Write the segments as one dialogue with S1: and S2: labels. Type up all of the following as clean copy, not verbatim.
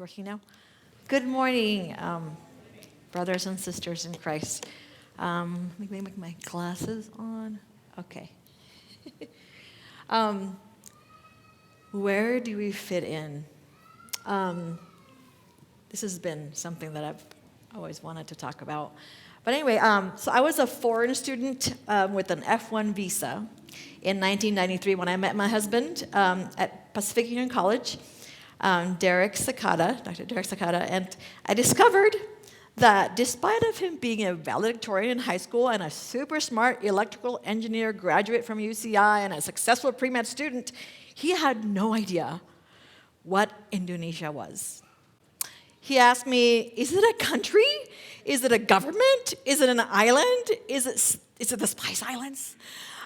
S1: working now? Good morning, brothers and sisters in Christ. Let me make my glasses on. Okay. Where do we fit in? This has been something that I've always wanted to talk about. But anyway, so I was a foreign student with an F1 visa in 1993 when I met my husband at Pacific Union College, Dr. Derek Sakata, and I discovered that despite of him being a valedictorian in high school and a super smart electrical engineer graduate from UCI and a successful pre-med student, he had no idea what Indonesia was. He asked me, is it a country? Is it a government? Is it an island? Is it the Spice Islands?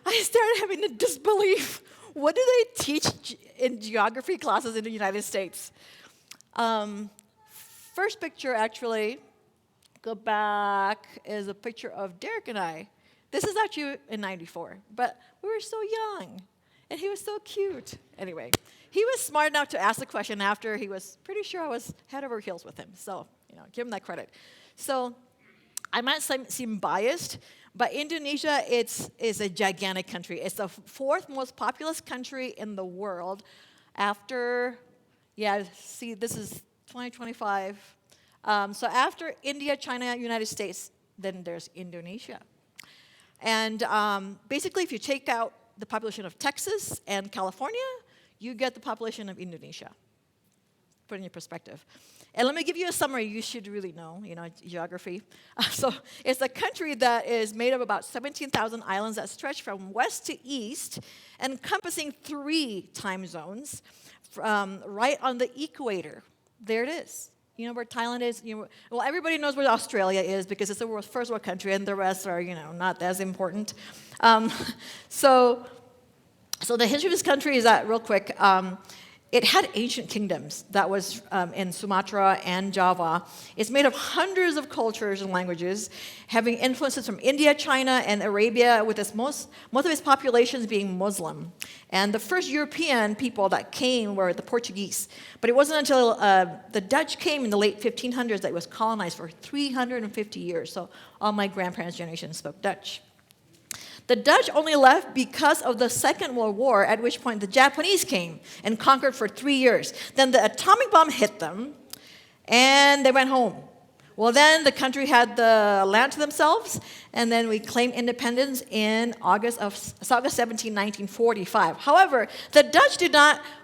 S1: I started having a disbelief. What do they teach in geography classes in the United States? First picture, actually, go back, is a picture of Derek and I. This is actually in 94, but we were so young, and he was so cute. Anyway, he was smart enough to ask the question after he was pretty sure I was head over heels with him. So, give him that credit. So, I might seem biased, but Indonesia is a gigantic country. It's the fourth most populous country in the world after, this is 2025. So after India, China, United States, then there's Indonesia. And basically, if you take out the population of Texas and California, you get the population of Indonesia. Put it in your perspective. And let me give you a summary you should really know, geography. So it's a country that is made of about 17,000 islands that stretch from west to east, encompassing 3 time zones, right on the equator. There it is. You know where Thailand is? Well, everybody knows where Australia is because it's the world's first world country, and the rest are, not as important. So the history of this country is that, real quick, it had ancient kingdoms that was in Sumatra and Java. It's made of hundreds of cultures and languages, having influences from India, China, and Arabia, with most of its populations being Muslim. And the first European people that came were the Portuguese. But it wasn't until the Dutch came in the late 1500s that it was colonized for 350 years. So all my grandparents' generation spoke Dutch. The Dutch only left because of the Second World War, at which point the Japanese came and conquered for 3 years. Then the atomic bomb hit them, and they went home. Well, then the country had the land to themselves, and then we claimed independence in August 17, 1945. However, the Dutch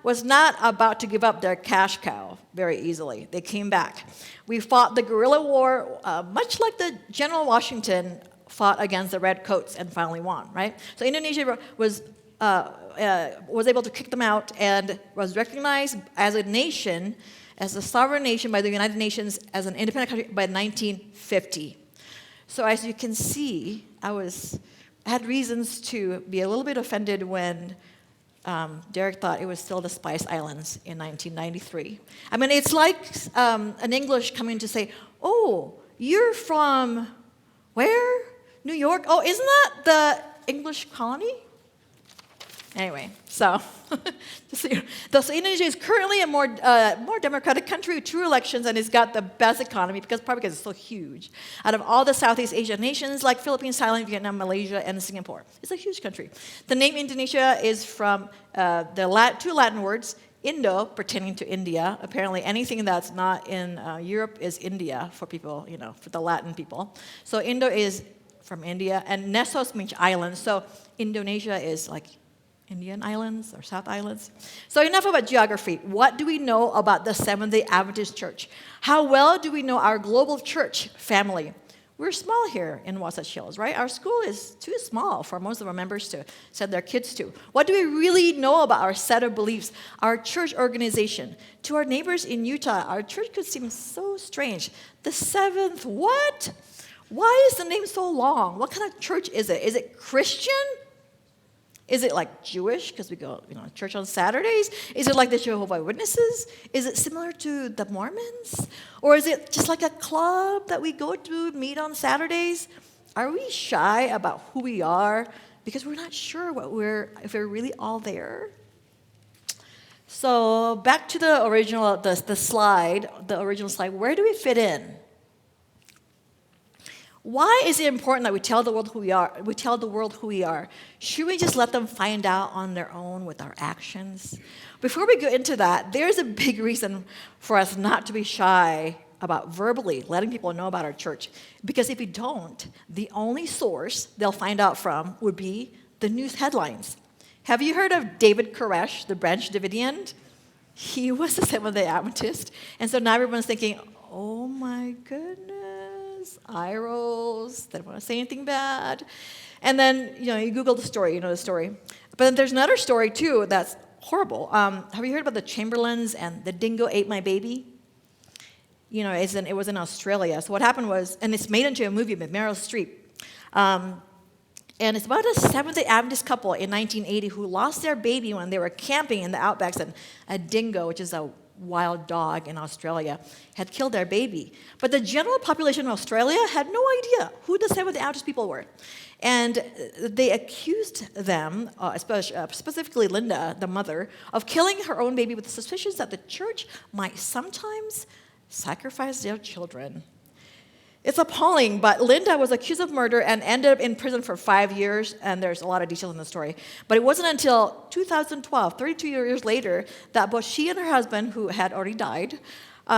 S1: was not about to give up their cash cow very easily. They came back. We fought the guerrilla war, much like the General Washington fought against the Redcoats and finally won, right? So Indonesia was able to kick them out and was recognized as a nation, as a sovereign nation by the United Nations as an independent country by 1950. So as you can see, I had reasons to be a little bit offended when Derek thought it was still the Spice Islands in 1993. I mean, it's like an English coming to say, "Oh, you're from where? New York? Oh, isn't that the English colony?" Anyway, so Indonesia is currently a more democratic country with 2 elections, and it's got the best economy probably because it's so huge. Out of all the Southeast Asian nations like Philippines, Thailand, Vietnam, Malaysia, and Singapore, it's a huge country. The name Indonesia is from the 2 Latin words. Indo, pertaining to India. Apparently anything that's not in Europe is India for people, for the Latin people. So Indo is from India, and Nesos means islands. So Indonesia is like Indian islands or South Islands. So enough about geography. What do we know about the Seventh-day Adventist Church? How well do we know our global church family? We're small here in Wasatch Hills, right? Our school is too small for most of our members to send their kids to. What do we really know about our set of beliefs, our church organization? To our neighbors in Utah, our church could seem so strange. The Seventh, what? Why is the name so long? What kind of church is it? Is it Christian? Is it like Jewish, because we go to church on Saturdays? Is it like the Jehovah's Witnesses? Is it similar to the Mormons? Or is it just like a club that we go to meet on Saturdays? Are we shy about who we are because we're not sure if we're really all there? So back to the original, the original slide. Where do we fit in? Why is it important that we tell the world who we are? We tell the world who we are. Should we just let them find out on their own with our actions? Before we go into that, there's a big reason for us not to be shy about verbally letting people know about our church. Because if we don't, the only source they'll find out from would be the news headlines. Have you heard of David Koresh, the Branch Davidian? He was a Seventh-day Adventist. And so now everyone's thinking, oh my goodness, eye rolls, they don't want to say anything bad. And then, you Google the story, you know the story. But then there's another story too that's horrible. Have you heard about the Chamberlains and the dingo ate my baby? It was in Australia. So what happened was, and it's made into a movie with Meryl Streep. And it's about a Seventh-day Adventist couple in 1980 who lost their baby when they were camping in the outbacks, and a dingo, which is a wild dog in Australia, had killed their baby. But the general population of Australia had no idea who the Seventh-day Adventist people were. And they accused them, specifically Linda, the mother, of killing her own baby with the suspicions that the church might sometimes sacrifice their children. It's appalling, but Linda was accused of murder and ended up in prison for 5 years, and there's a lot of details in the story. But it wasn't until 2012, 32 years later, that both she and her husband, who had already died,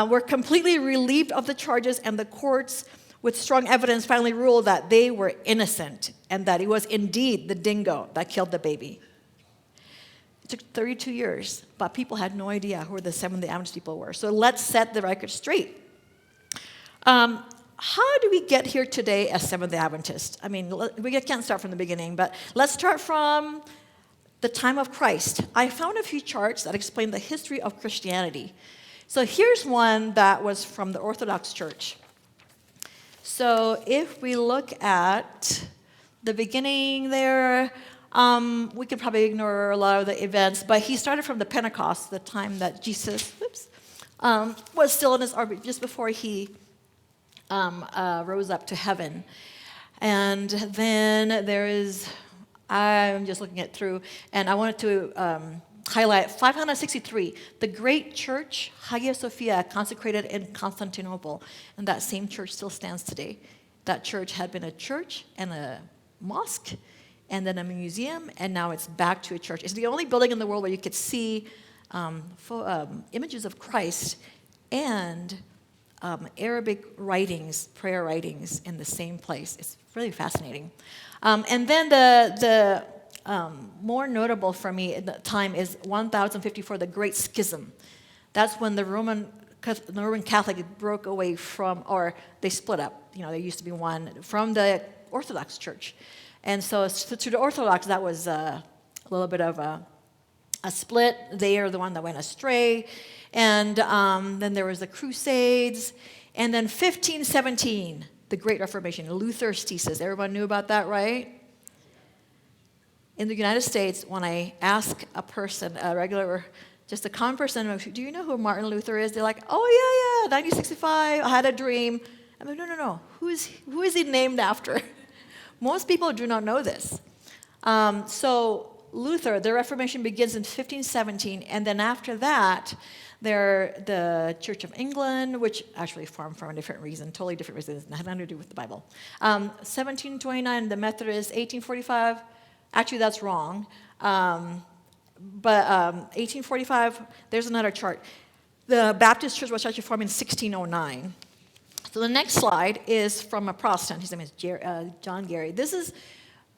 S1: were completely relieved of the charges, and the courts, with strong evidence, finally ruled that they were innocent and that it was indeed the dingo that killed the baby. It took 32 years, but people had no idea who the Seventh-day Adventist people were. So let's set the record straight. How do we get here today as Seventh-day Adventists? I mean, we can't start from the beginning, but let's start from the time of Christ. I found a few charts that explain the history of Christianity. So here's one that was from the Orthodox Church. So if we look at the beginning there, we could probably ignore a lot of the events, but he started from the Pentecost, the time that Jesus was still in his orbit, just before he rose up to heaven. And then there is, I'm just looking it through, and I wanted to highlight 563, the great church, Hagia Sophia, consecrated in Constantinople. And that same church still stands today. That church had been a church and a mosque, and then a museum, and now it's back to a church. It's the only building in the world where you could see images of Christ and Arabic writings, prayer writings in the same place. It's really fascinating. And then the more notable for me at the time is 1054, the Great Schism. That's when the Roman Catholic broke away from, or they split up. There used to be one from the Orthodox Church. And so to the Orthodox, that was a little bit of a split. They are the one that went astray. And then there was the Crusades. And then 1517, the Great Reformation, Luther's thesis. Everyone knew about that, right? In the United States, when I ask a person, just a common person, do you know who Martin Luther is? They're like, oh, yeah, 1965, I had a dream. I'm like, no. Who is he named after? Most people do not know this. So Luther, the Reformation begins in 1517, and then after that, the Church of England, which actually formed for a different reason, totally different reasons, nothing to do with the Bible. 1729, the Methodists, 1845, actually that's wrong. But 1845, there's another chart. The Baptist Church was actually formed in 1609. So the next slide is from a Protestant. His name is John Gary. This is,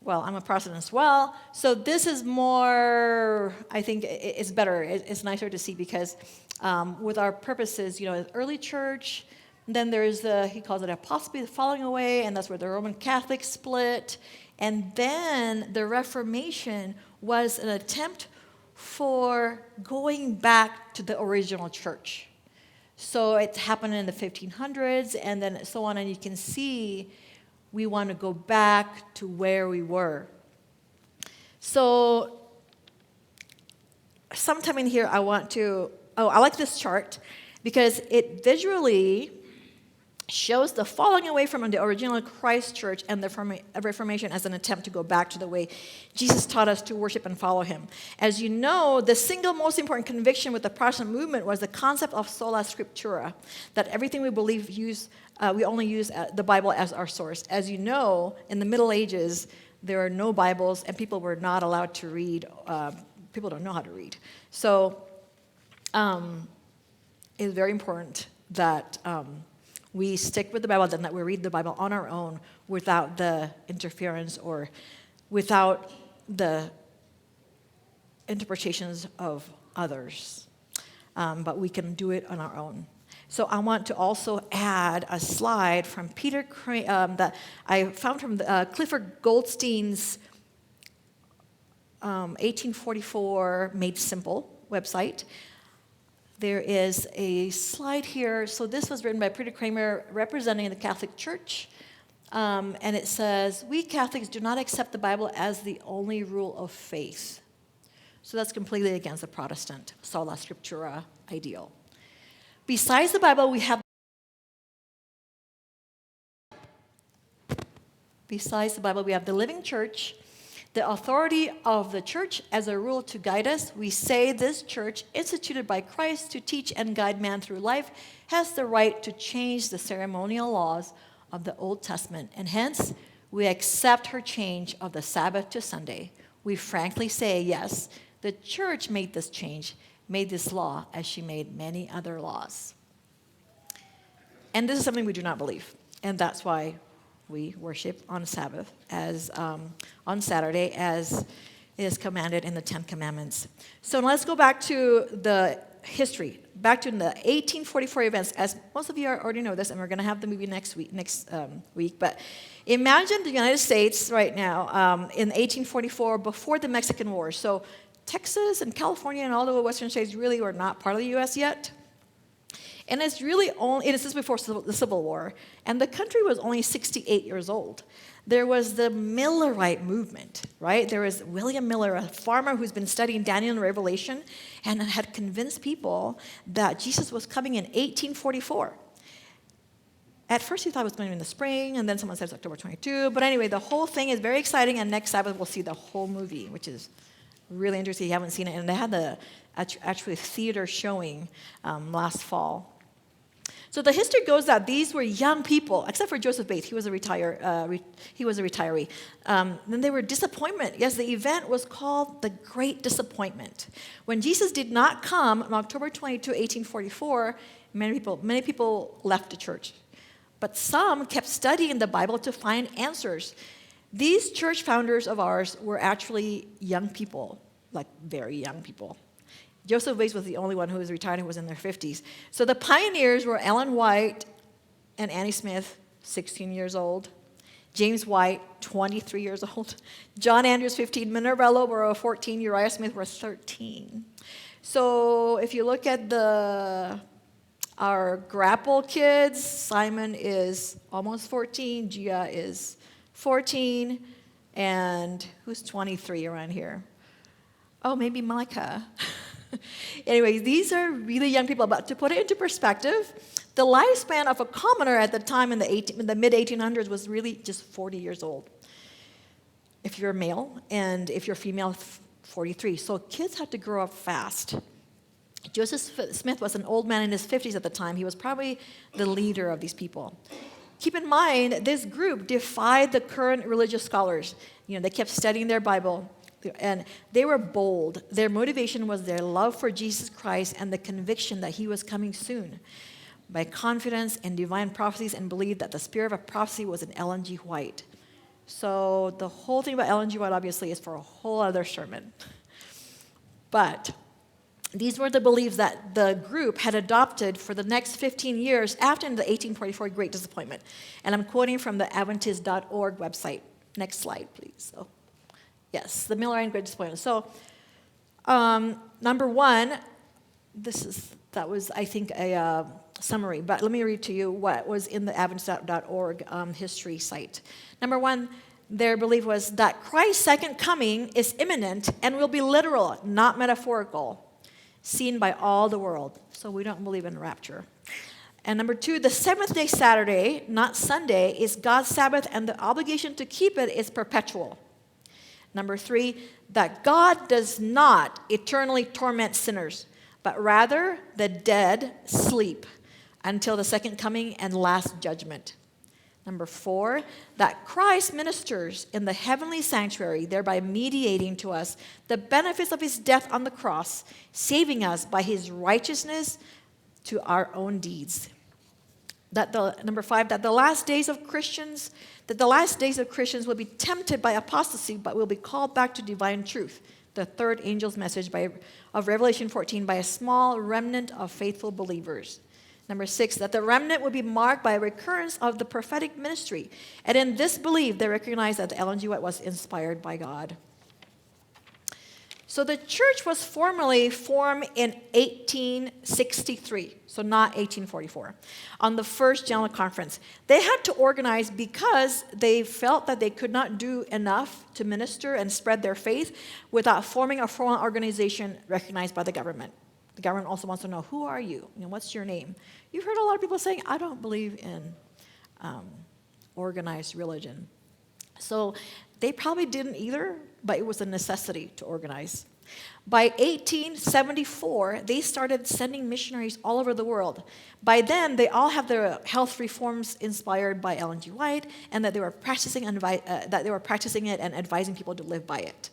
S1: well, I'm a Protestant as well. So this is more, I think it's better. It's nicer to see because with our purposes, early church, then there's he calls it apostasy, the falling away, and that's where the Roman Catholics split. And then the Reformation was an attempt for going back to the original church. So it happened in the 1500s, and then so on, and you can see we want to go back to where we were. So sometime in here, I like this chart because it visually shows the falling away from the original Christ church and the Reformation as an attempt to go back to the way Jesus taught us to worship and follow him. As you know, the single most important conviction with the Protestant movement was the concept of sola scriptura, that everything we believe we only use the Bible as our source. As you know, in the Middle Ages, there are no Bibles, and people were not allowed to read. People don't know how to read. So it's very important that we stick with the Bible, then that we read the Bible on our own without the interference or without the interpretations of others. But we can do it on our own. So I want to also add a slide from Peter that I found from Clifford Goldstein's 1844 Made Simple website. There is a slide here. So this was written by Peter Kramer representing the Catholic Church. And it says, "We Catholics do not accept the Bible as the only rule of faith." So that's completely against the Protestant sola scriptura ideal. Besides the Bible, we have the living church, the authority of the church as a rule to guide us. We say this church, instituted by Christ to teach and guide man through life, has the right to change the ceremonial laws of the Old Testament, and hence we accept her change of the Sabbath to Sunday. We frankly say, yes, the church made this change, made this law, as she made many other laws. And this is something we do not believe, and that's why we worship on Sabbath, on Saturday, as is commanded in the Ten Commandments. So let's go back to the history, back to the 1844 events. As most of you already know this, and we're going to have the movie next week. But imagine the United States right now in 1844, before the Mexican War. So Texas and California and all the western states really were not part of the U.S. yet. And it's really only, this is before the Civil War, and the country was only 68 years old. There was the Millerite movement, right? There was William Miller, a farmer who's been studying Daniel and Revelation, and had convinced people that Jesus was coming in 1844. At first, he thought it was going to be in the spring, and then someone said it's October 22. But anyway, the whole thing is very exciting, and next Sabbath we'll see the whole movie, which is really interesting. If you haven't seen it, and they had the actually theater showing last fall. So the history goes that these were young people, except for Joseph Bates. He was a retiree. Then they were disappointment. Yes, the event was called the Great Disappointment. When Jesus did not come on October 22, 1844, many people left the church. But some kept studying the Bible to find answers. These church founders of ours were actually young people, like very young people. Joseph Bates was the only one who was retired and was in their 50s. So the pioneers were Ellen White and Annie Smith, 16 years old. James White, 23 years old. John Andrews, 15. Minerva Lowborough, 14. Uriah Smith was 13. So if you look at our grapple kids, Simon is almost 14. Gia is 14. And who's 23 around here? Oh, maybe Micah. Anyway, these are really young people. But to put it into perspective, the lifespan of a commoner at the time in the mid-1800s was really just 40 years old. If you're a male, and if you're female, 43. So kids had to grow up fast. Joseph Smith was an old man in his 50s at the time. He was probably the leader of these people. Keep in mind, this group defied the current religious scholars. They kept studying their Bible. And they were bold. Their motivation was their love for Jesus Christ and the conviction that he was coming soon. By confidence in divine prophecies, and believed that the spirit of prophecy was in Ellen G. White. So the whole thing about Ellen G. White obviously is for a whole other sermon. But these were the beliefs that the group had adopted for the next 15 years after the 1844 Great Disappointment. And I'm quoting from the Adventist.org website. Next slide, please. So, yes, the Millerite Great Disappointment. So, number one, that was, I think, a summary. But let me read to you what was in the Adventist.org history site. Number one, their belief was that Christ's second coming is imminent and will be literal, not metaphorical, seen by all the world. So we don't believe in rapture. And number 2, the seventh day Saturday, not Sunday, is God's Sabbath, and the obligation to keep it is perpetual. Number 3, that God does not eternally torment sinners, but rather the dead sleep until the second coming and last judgment. Number 4, that Christ ministers in the heavenly sanctuary, thereby mediating to us the benefits of his death on the cross, saving us by his righteousness to our own deeds. Number 5, that the last days of Christians will be tempted by apostasy, but will be called back to divine truth. The third angel's message of Revelation 14 by a small remnant of faithful believers. Number 6, that the remnant will be marked by a recurrence of the prophetic ministry. And in this belief, they recognize that Ellen G. White was inspired by God. So the church was formally formed in 1863, so not 1844, on the first General Conference. They had to organize because they felt that they could not do enough to minister and spread their faith without forming a formal organization recognized by the government. The government also wants to know, who are you? What's your name? You've heard a lot of people saying, I don't believe in organized religion. So they probably didn't either, but it was a necessity to organize. By 1874, they started sending missionaries all over the world. By then, they all have their health reforms inspired by Ellen G. White, and that they were practicing it and advising people to live by it.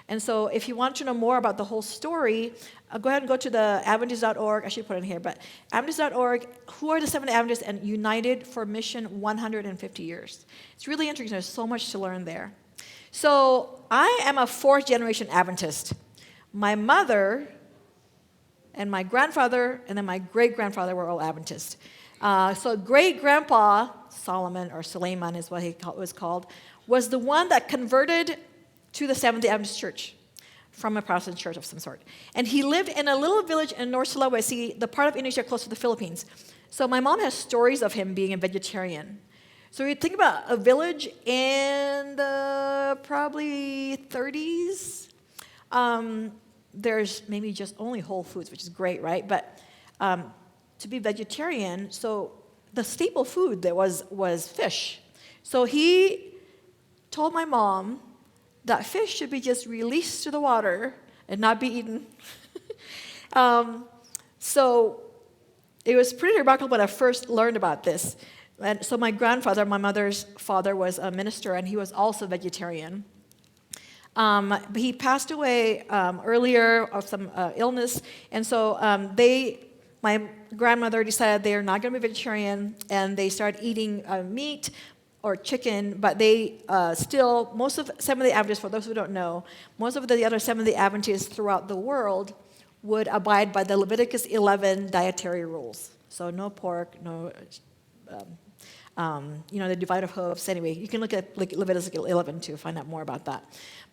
S1: And so if you want to know more about the whole story, go ahead and go to the Adventist.org. I should put it in here, but Adventist.org, who are the Seventh-day Adventists, and United for Mission 150 years. It's really interesting. There's so much to learn there. So I am a fourth-generation Adventist. My mother and my grandfather and then my great-grandfather were all Adventists. So great-grandpa, Solomon or Suleiman is what he was called, was the one that converted to the Seventh-day Adventist Church from a Protestant church of some sort. And he lived in a little village in North Sulawesi, the part of Indonesia close to the Philippines. So my mom has stories of him being a vegetarian. So you think about a village in the probably 30s. There's maybe just only Whole Foods, which is great, right? But to be vegetarian, so the staple food there was fish. So he told my mom that fish should be just released to the water and not be eaten. So it was pretty remarkable when I first learned about this. And so my grandfather, my mother's father, was a minister, and he was also vegetarian. But he passed away earlier of some illness, and so my grandmother decided they are not going to be vegetarian, and they started eating meat or chicken, but they most of Seventh-day Adventists, for those who don't know, most of the other Seventh-day Adventists throughout the world would abide by the Leviticus 11 dietary rules. So no pork, no, the divide of hooves. Anyway, you can look at Leviticus 11 to find out more about that.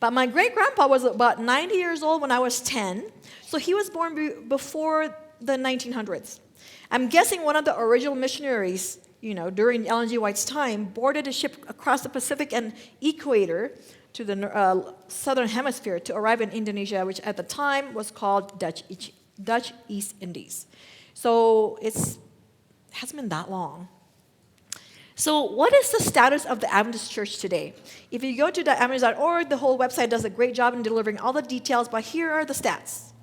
S1: But my great-grandpa was about 90 years old when I was 10, so he was born before the 1900s. I'm guessing one of the original missionaries, during Ellen G. White's time, boarded a ship across the Pacific and equator to the southern hemisphere to arrive in Indonesia, which at the time was called Dutch East Indies. So it hasn't been that long. So what is the status of the Adventist Church today? If you go to the Adventist.org, the whole website does a great job in delivering all the details, but here are the stats.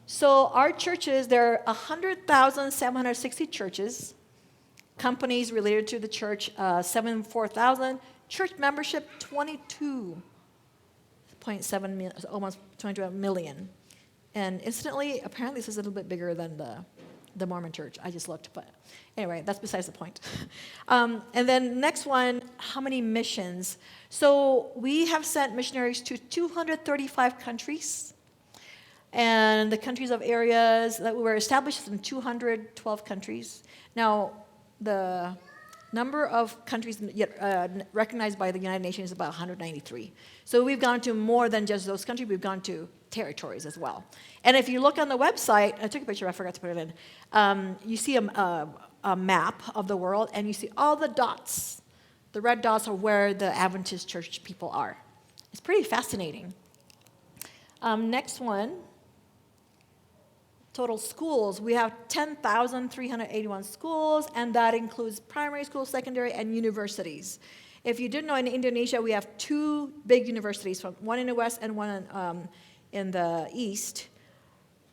S1: So our churches, there are 100,760 churches, companies related to the church, 74,000, church membership, 22.7 million, almost 22 million. And incidentally, apparently this is a little bit bigger than the Mormon church. I just looked, but anyway, that's besides the point. And then next one, how many missions? So we have sent missionaries to 235 countries, and the countries of areas that were established in 212 countries. Now, the number of countries recognized by the United Nations is about 193. So we've gone to more than just those countries. We've gone to territories as well. And if you look on the website, I took a picture, I forgot to put it in, you see a map of the world, and you see all the dots. The red dots are where the Adventist church people are. It's pretty fascinating. Next one. total schools, we have 10,381 schools, and that includes primary schools, secondary, and universities. If you didn't know, in Indonesia, we have 2 big universities, one in the west and one in the east.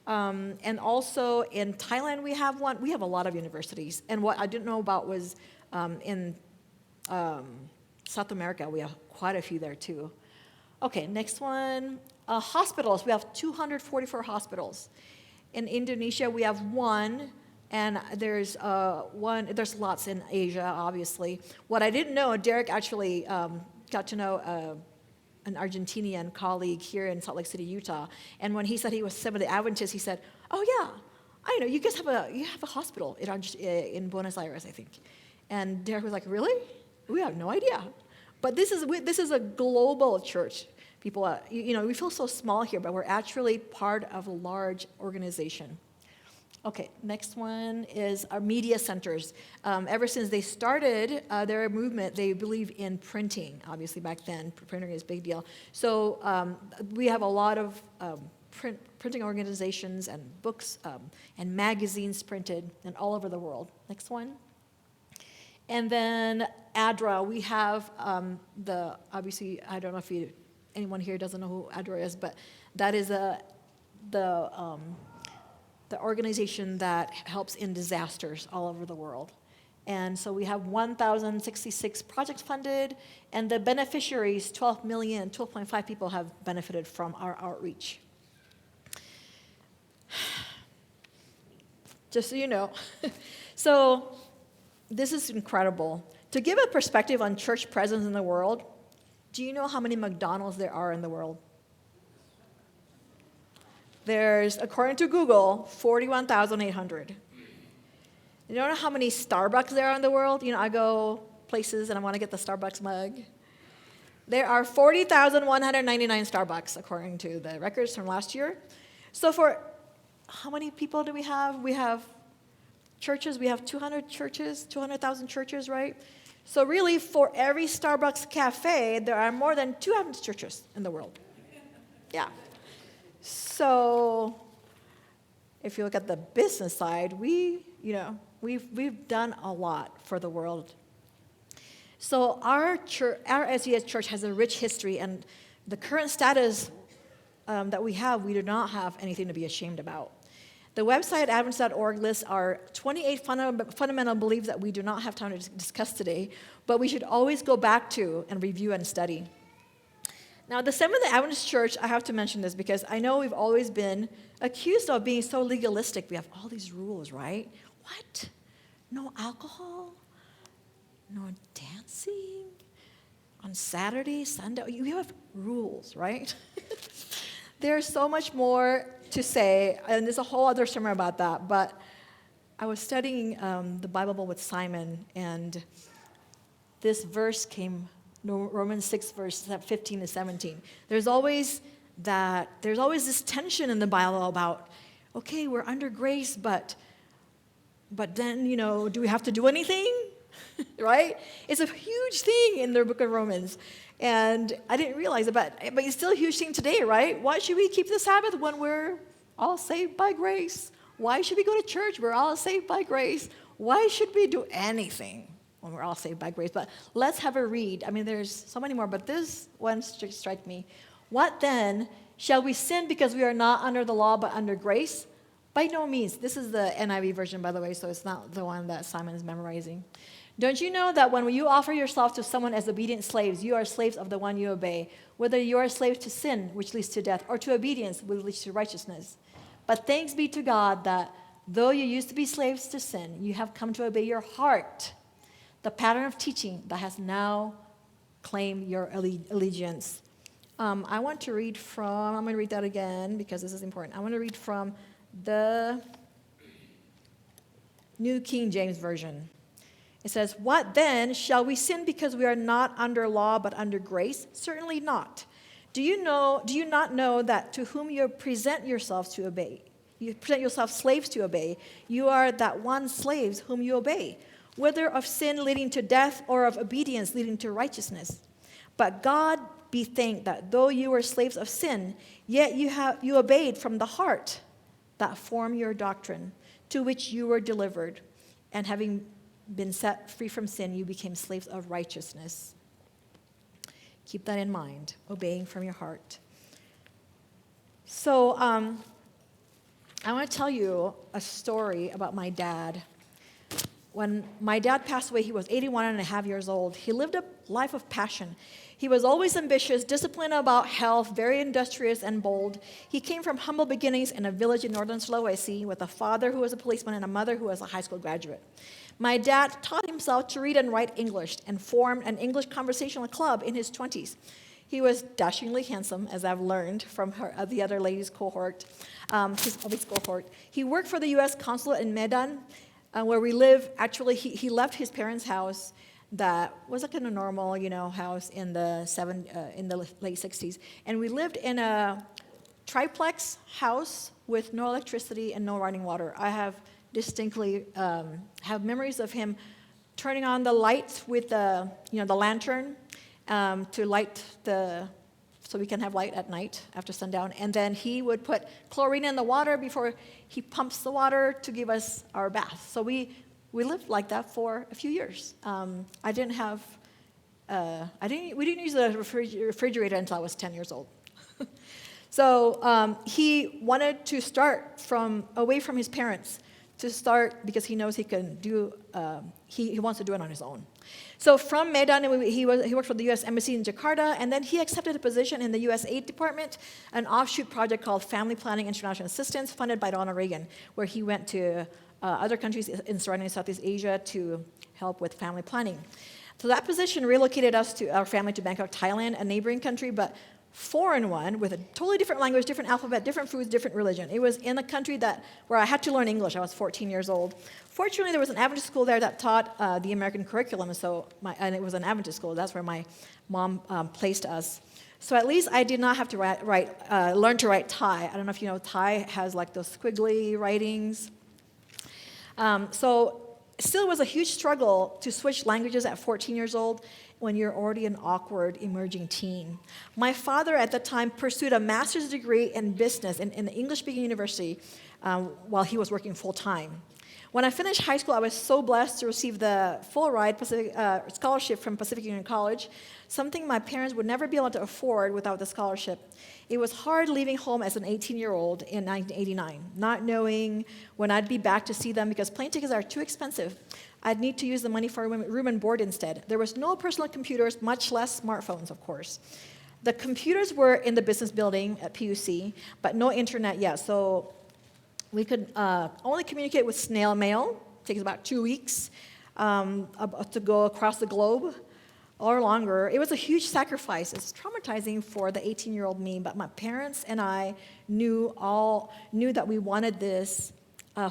S1: And also in Thailand, we have one. We have a lot of universities. And what I didn't know about was in South America, we have quite a few there too. Okay, next one. Hospitals, we have 244 hospitals. In Indonesia, we have 1, and there's lots in Asia, obviously. What I didn't know, Derek actually got to know an Argentinian colleague here in Salt Lake City, Utah, and when he said he was Seventh-day Adventist, he said, "Oh yeah, I know. You guys have a hospital in Buenos Aires, I think." And Derek was like, "Really? We have no idea." But this is a global church. People, we feel so small here, but we're actually part of a large organization. Okay, next one is our media centers. Ever since they started their movement, they believe in printing. Obviously, back then, printing is a big deal. So we have a lot of printing organizations and books and magazines printed and all over the world. Next one. And then ADRA, we have obviously, I don't know if anyone here doesn't know who ADRA is, but that is the organization that helps in disasters all over the world. And so we have 1,066 projects funded, and the beneficiaries, 12.5 people have benefited from our outreach. Just so you know. So this is incredible. To give a perspective on church presence in the world, do you know how many McDonald's there are in the world? There's, according to Google, 41,800. You don't know how many Starbucks there are in the world? I go places and I want to get the Starbucks mug. There are 40,199 Starbucks, according to the records from last year. So for how many people do we have? We have churches. We have 200 churches, 200,000 churches, right? So really, for every Starbucks cafe, there are more than 200 churches in the world. Yeah. So if you look at the business side, we've done a lot for the world. So our church, our SES church has a rich history, and the current status that we do not have anything to be ashamed about. The website Adventist.org lists our 28 fundamental beliefs that we do not have time to discuss today, but we should always go back to and review and study. Now, the Seventh-day Adventist Church, I have to mention this because I know we've always been accused of being so legalistic. We have all these rules, right? What? No alcohol? No dancing? On Saturday, Sunday? You have rules, right? There's so much more to say, and there's a whole other sermon about that, but I was studying the Bible with Simon, and this verse came, Romans 6, verse 15 to 17. There's always this tension in the Bible about, okay, we're under grace, but then, do we have to do anything? Right? It's a huge thing in the book of Romans. And I didn't realize it, but it's still a huge thing today, right? Why should we keep the Sabbath when we're all saved by grace? Why should we go to church? We're all saved by grace. Why should we do anything when we're all saved by grace? But let's have a read. I mean, there's so many more, but this one struck me. What then? Shall we sin because we are not under the law but under grace? By no means. This is the NIV version, by the way, so it's not the one that Simon is memorizing. Don't you know that when you offer yourself to someone as obedient slaves, you are slaves of the one you obey, whether you are slaves to sin, which leads to death, or to obedience, which leads to righteousness? But thanks be to God that though you used to be slaves to sin, you have come to obey your heart, the pattern of teaching that has now claimed your allegiance. I want to read from, I'm going to read that again because this is important. I want to read from the New King James Version. It says, what then? Shall we sin because we are not under law but under grace? Certainly not. Do you not know that to whom you present yourselves to obey, you present yourselves slaves to obey, you are that one slaves whom you obey, whether of sin leading to death or of obedience leading to righteousness? But God be thanked that though you were slaves of sin, yet you obeyed from the heart that form your doctrine, to which you were delivered, and having been set free from sin, you became slaves of righteousness. Keep that in mind, obeying from your heart. So I want to tell you a story about my dad. When my dad passed away, he was 81 and a half years old. He lived a life of passion. He was always ambitious, disciplined about health, very industrious and bold. He came from humble beginnings in a village in northern Sulawesi with a father who was a policeman and a mother who was a high school graduate. My dad taught himself to read and write English and formed an English conversational club in his 20s. He was dashingly handsome, as I've learned from the other ladies' cohort, his cohort. He worked for the U.S. consulate in Medan, where we live. Actually, he left his parents' house that was like a normal, house in the late 60s. And we lived in a triplex house with no electricity and no running water. I have distinctly have memories of him turning on the lights with the lantern to light so we can have light at night after sundown. And then he would put chlorine in the water before he pumps the water to give us our bath. So we lived like that for a few years. We didn't use the refrigerator until I was 10 years old. So he wanted to start away from his parents, because he knows he can do. He wants to do it on his own. So from Medan, he worked for the U.S. Embassy in Jakarta, and then he accepted a position in the U.S. Aid Department, an offshoot project called Family Planning International Assistance, funded by Ronald Reagan, where he went to other countries in surrounding Southeast Asia to help with family planning. So that position relocated our family to Bangkok, Thailand, a neighboring country, but foreign one with a totally different language, different alphabet, different foods, different religion. It was in a country where I had to learn English. I was 14 years old. Fortunately, there was an Adventist school there that taught the American curriculum, and it was an Adventist school. That's where my mom placed us. So at least I did not have to learn to write Thai. I don't know if you know, Thai has like those squiggly writings. So still, it was a huge struggle to switch languages at 14 years old when you're already an awkward, emerging teen. My father at the time pursued a master's degree in business in an English-speaking university while he was working full-time. When I finished high school, I was so blessed to receive the full-ride scholarship from Pacific Union College, something my parents would never be able to afford without the scholarship. It was hard leaving home as an 18-year-old in 1989, not knowing when I'd be back to see them because plane tickets are too expensive. I'd need to use the money for room and board instead. There was no personal computers, much less smartphones, of course. The computers were in the business building at PUC, but no internet yet. So we could only communicate with snail mail. It takes about 2 weeks to go across the globe or longer. It was a huge sacrifice. It's traumatizing for the 18-year-old me, but my parents and I knew that we wanted this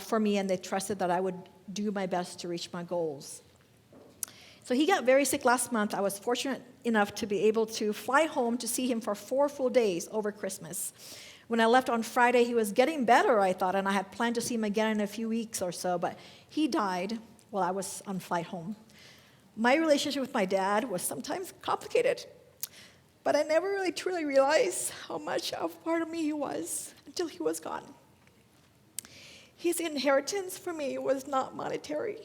S1: for me, and they trusted that I would do my best to reach my goals. So he got very sick last month. I was fortunate enough to be able to fly home to see him for 4 full days over Christmas. When I left on Friday, he was getting better, I thought, and I had planned to see him again in a few weeks or so, but he died while I was on flight home. My relationship with my dad was sometimes complicated, but I never really truly realized how much of part of me he was until he was gone. His inheritance for me was not monetary,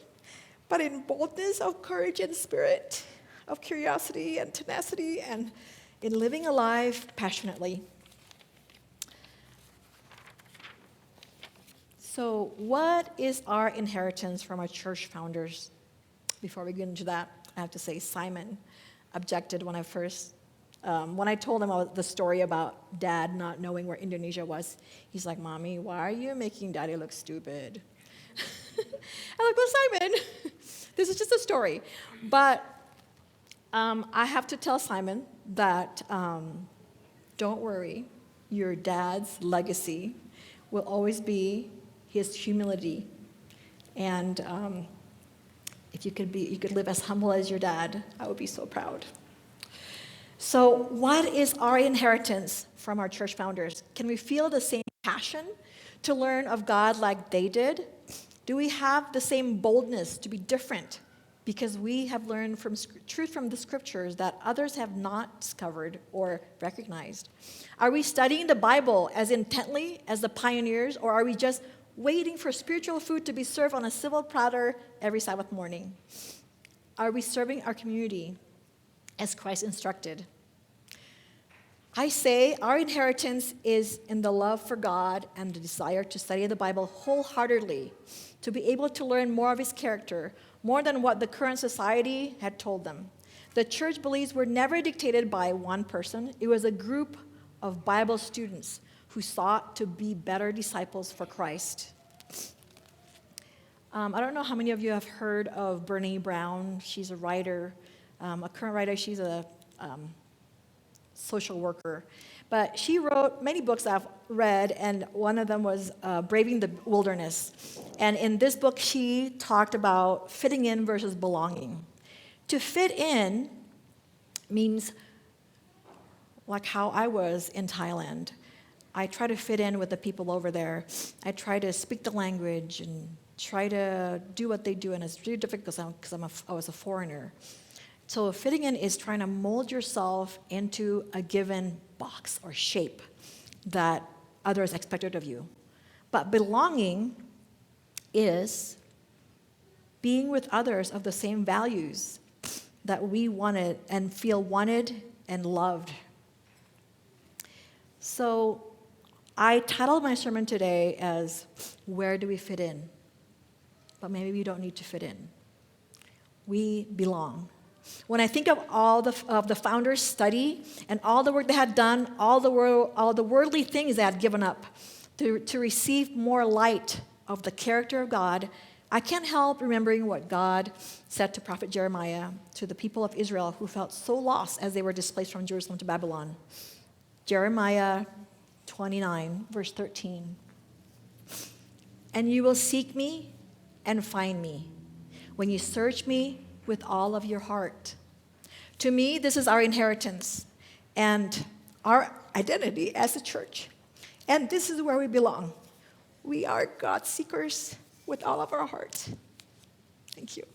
S1: but in boldness of courage and spirit, of curiosity and tenacity, and in living a life passionately. So what is our inheritance from our church founders? Before we get into that, I have to say Simon objected when I told him the story about Dad not knowing where Indonesia was. He's like, "Mommy, why are you making Daddy look stupid?" I'm like, "Well, Simon, this is just a story." But I have to tell Simon that don't worry, your dad's legacy will always be his humility. And if you could live as humble as your dad, I would be so proud. So what is our inheritance from our church founders? Can we feel the same passion to learn of God like they did? Do we have the same boldness to be different because we have learned from truth from the scriptures that others have not discovered or recognized? Are we studying the Bible as intently as the pioneers, or are we just waiting for spiritual food to be served on a silver platter every Sabbath morning? Are we serving our community as Christ instructed? I say our inheritance is in the love for God and the desire to study the Bible wholeheartedly, to be able to learn more of his character, more than what the current society had told them. The church beliefs were never dictated by one person. It was a group of Bible students who sought to be better disciples for Christ. I don't know how many of you have heard of Brene Brown. She's a writer, a current writer. She's a social worker. But she wrote many books I've read, and one of them was Braving the Wilderness. And in this book, she talked about fitting in versus belonging. To fit in means like how I was in Thailand. I try to fit in with the people over there. I try to speak the language and try to do what they do, and it's really difficult because I was a foreigner. So fitting in is trying to mold yourself into a given box or shape that others expected of you. But belonging is being with others of the same values that we wanted and feel wanted and loved. So I titled my sermon today as, Where Do We Fit In? But maybe we don't need to fit in. We belong. When I think of all the founders' study and all the work they had done, all the worldly things they had given up to receive more light of the character of God, I can't help remembering what God said to prophet Jeremiah to the people of Israel who felt so lost as they were displaced from Jerusalem to Babylon. Jeremiah 29, verse 13. And you will seek me and find me when you search me with all of your heart. To me, this is our inheritance and our identity as a church. And this is where we belong. We are God seekers with all of our hearts. Thank you.